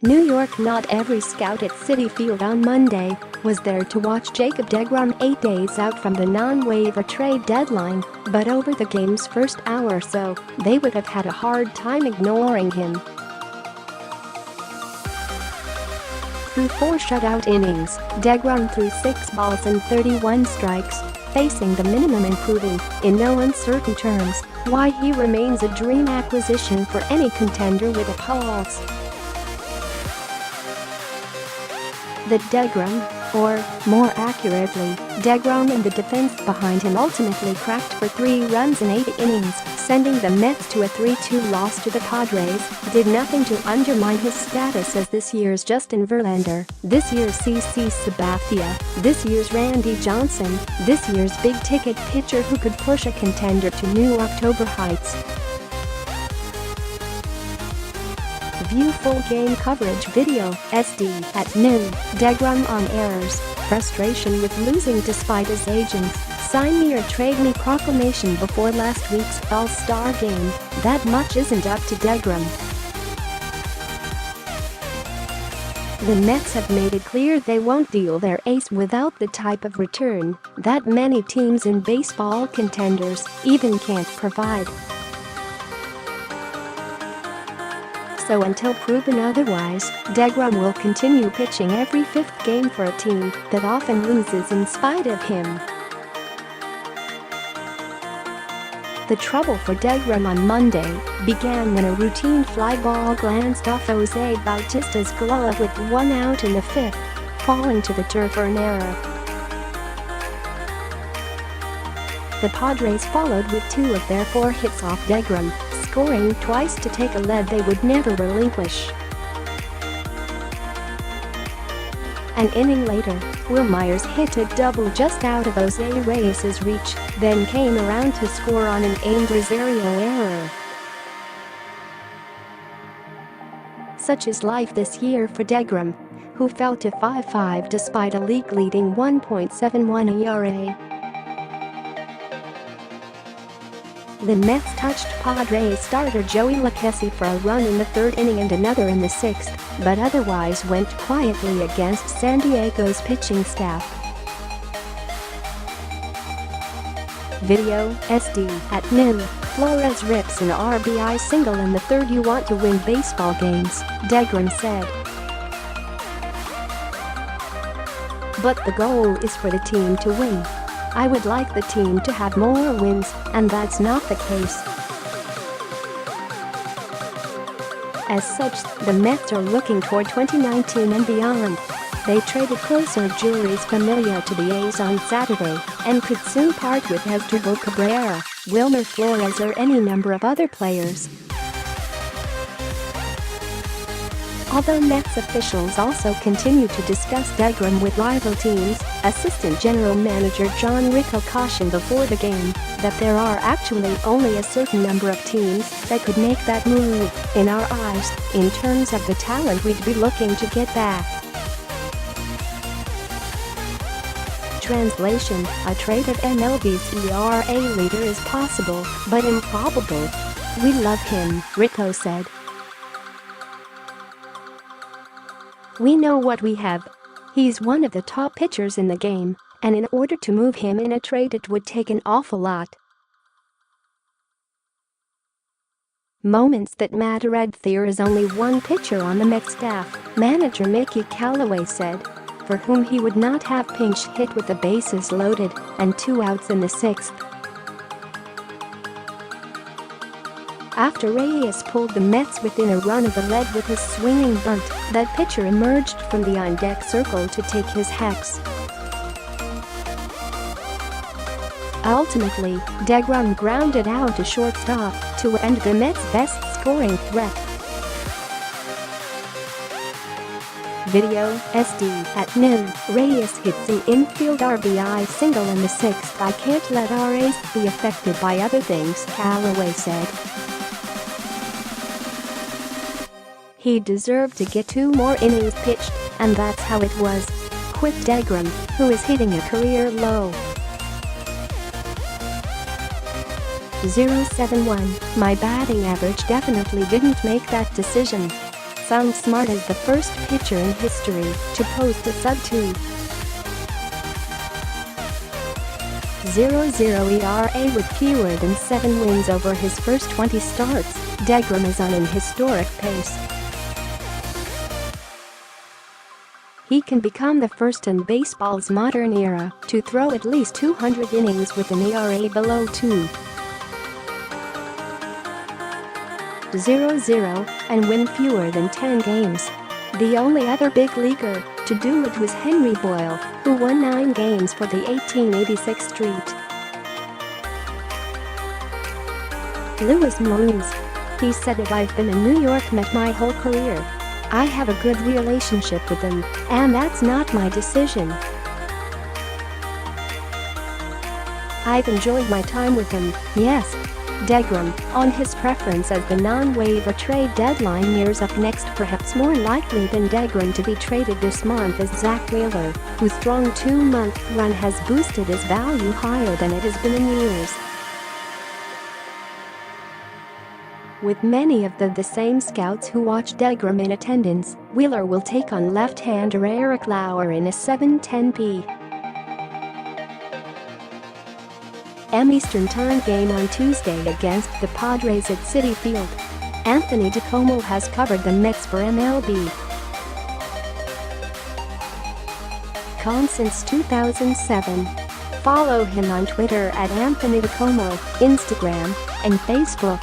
New York. Not every scout at Citi Field on Monday was there to watch Jacob deGrom 8 days out from the non-waiver trade deadline, but over the game's first hour or so, they would have had a hard time ignoring him. Through 4 shutout innings, deGrom threw 6 balls and 31 strikes, facing the minimum, improving, in no uncertain terms, why he remains a dream acquisition for any contender with a pulse. The deGrom, or, more accurately, deGrom and the defense behind him ultimately cracked for 3 runs in 8 innings, sending the Mets to a 3-2 loss to the Padres, did nothing to undermine his status as this year's Justin Verlander, this year's CC Sabathia, this year's Randy Johnson, this year's big-ticket pitcher who could push a contender to new October heights. View full game coverage video, SD, at noon. deGrom on errors, frustration with losing despite his agent's "sign me or trade me" proclamation before last week's All-Star game. That much isn't up to deGrom. The Mets have made it clear they won't deal their ace without the type of return that many teams in baseball, contenders, even can't provide. So until proven otherwise, deGrom will continue pitching every 5th game for a team that often loses in spite of him. The trouble for deGrom on Monday began when a routine fly ball glanced off Jose Bautista's glove with 1 out in the 5th, falling to the turf for an error. The Padres followed with 2 of their 4 hits off deGrom, scoring twice to take a lead they would never relinquish. An inning later, Wil Myers hit a double just out of Jose Reyes' reach, then came around to score on an Amed Rosario error. Such is life this year for deGrom, who fell to 5.5 despite a league-leading 1.71 ERA. The Mets touched Padres starter Joey Lucchesi for a run in the 3rd inning and another in the 6th, but otherwise went quietly against San Diego's pitching staff. Video, SD, at noon. Flores rips an RBI single in the 3rd. You want to win baseball games, deGrom said. But the goal is for the team to win. I would like the team to have more wins, and that's not the case. As such, the Mets are looking toward 2019 and beyond. They traded closer Jeurys Familia to the A's on Saturday and could soon part with Asdrubal Cabrera, Wilmer Flores, or any number of other players. Although Mets officials also continue to discuss deGrom with rival teams, Assistant General Manager John Ricco cautioned before the game that there are actually only a certain number of teams that could make that move, in our eyes, in terms of the talent we'd be looking to get back. Translation: a trade of MLB's ERA leader is possible, but improbable. We love him, Ricco said. We know what we have. He's one of the top pitchers in the game, and in order to move him in a trade it would take an awful lot. Moments that matter. There is only one pitcher on the Mets staff, manager Mickey Callaway said, for whom he would not have pinch hit with the bases loaded and 2 outs in the 6th. After Reyes pulled the Mets within a run of the lead with his swinging bunt, that pitcher emerged from the on-deck circle to take his hex. Ultimately, deGrom grounded out to shortstop to end the Mets' best scoring threat. Video, SD, at noon. Reyes hits an infield RBI single in the 6th. I can't let our ace be affected by other things, Callaway said. He deserved to get 2 more innings pitched, and that's how it was, quipped deGrom, who is hitting a career low. 0.71, my batting average definitely didn't make that decision, sounds smart as the first pitcher in history to post a sub-2.00 ERA with fewer than 7 wins over his first 20 starts. deGrom is on an historic pace. He can become the first in baseball's modern era to throw at least 200 innings with an ERA below 2.00 and win fewer than 10 games. The only other big leaguer to do it was Henry Boyle, who won 9 games for the 1886 Street Louis Maroons. He said, "I've been a New York Met my whole career. I have a good relationship with them, and that's not my decision. I've enjoyed my time with him, yes." deGrom, on his preference as the non-waiver trade deadline nears up next. Perhaps more likely than deGrom to be traded this month is Zack Wheeler, whose strong 2-month run has boosted his value higher than it has been in years. With many of the same scouts who watch deGrom in attendance, Wheeler will take on left-hander Eric Lauer in a 7:10 p.m. Eastern Time game on Tuesday against the Padres at Citi Field. Anthony DiComo has covered the Mets for MLB.com since 2007. Follow him on Twitter at Anthony DiComo, Instagram, and Facebook